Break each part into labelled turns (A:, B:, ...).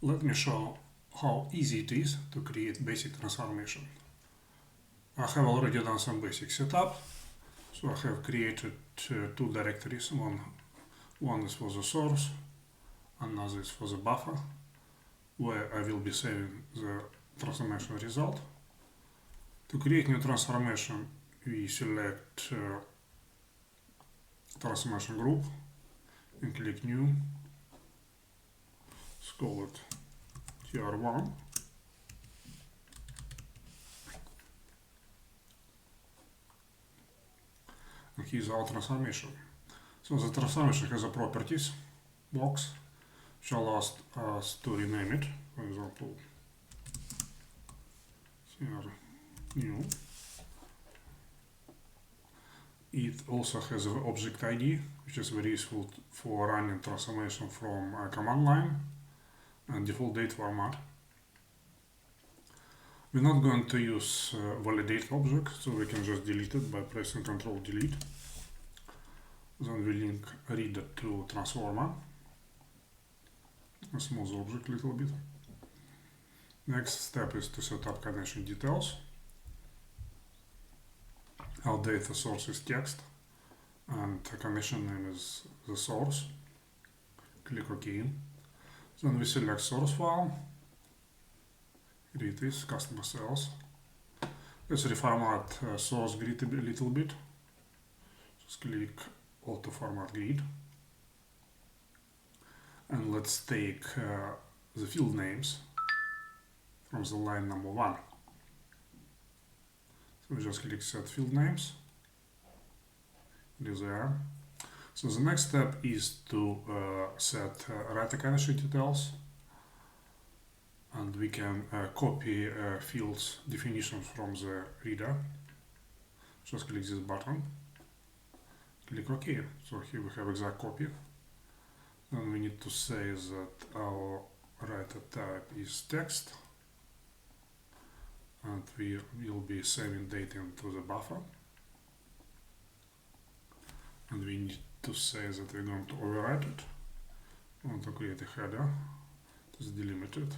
A: Let me show how easy it is to create basic transformation. I have already done some basic setup. So I have created two directories. One is for the source, another is for the buffer, where I will be saving the transformation result. To create new transformation, we select transformation group and click new. Let's call it TR1. And here's our transformation. So the transformation has a properties box, which allows us to rename it. For example, here new. It also has an object ID, which is very useful for running transformation from a command line and default date format. We're not going to use validate object, so we can just delete it by pressing Ctrl Delete. Then we link reader to transformer. A smooth object a little bit. Next step is to set up connection details. Our data source is text and the connection name is the source. Click OK. Then we select source file. Here it is, customer sales. Let's reformat source grid a little bit. Just click Auto Format Grid. And let's take the field names from the line number 1. So we just click Set Field Names. It is there. So the next step is to set write connection details. And we can copy fields definition from the reader. Just click this button. Click OK. So here we have exact copy. Then we need to say that our writer type is text. And we will be saving data into the buffer. And we need to say that we're going to overwrite it. We want to create a header. It is delimited.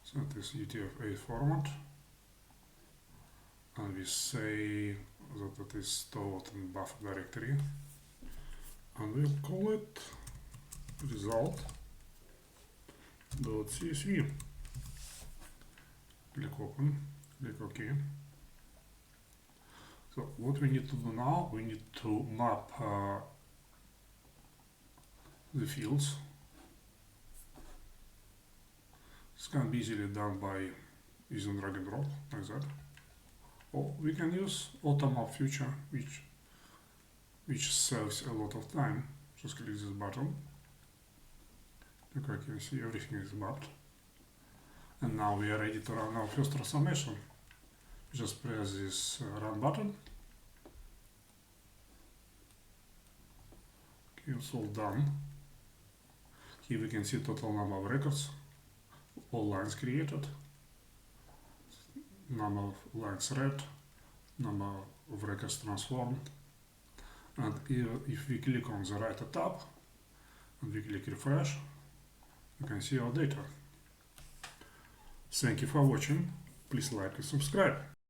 A: So it is UTF-8 format. And we say that it is stored in buffer directory. And we'll call it result.csv. Click open, click OK. So what we need to do now, we need to map the fields. This can be easily done by using drag and drop, like that. Or we can use auto map feature, which saves a lot of time. Just click this button. Like I can see, everything is mapped. And now we are ready to run our first transformation. Just press this run button. Okay, it's all done. Here we can see total number of records, all lines created, number of lines read, number of records transformed. And if we click on the writer tab and we click refresh, you can see our data. Thank you for watching. Please like and subscribe.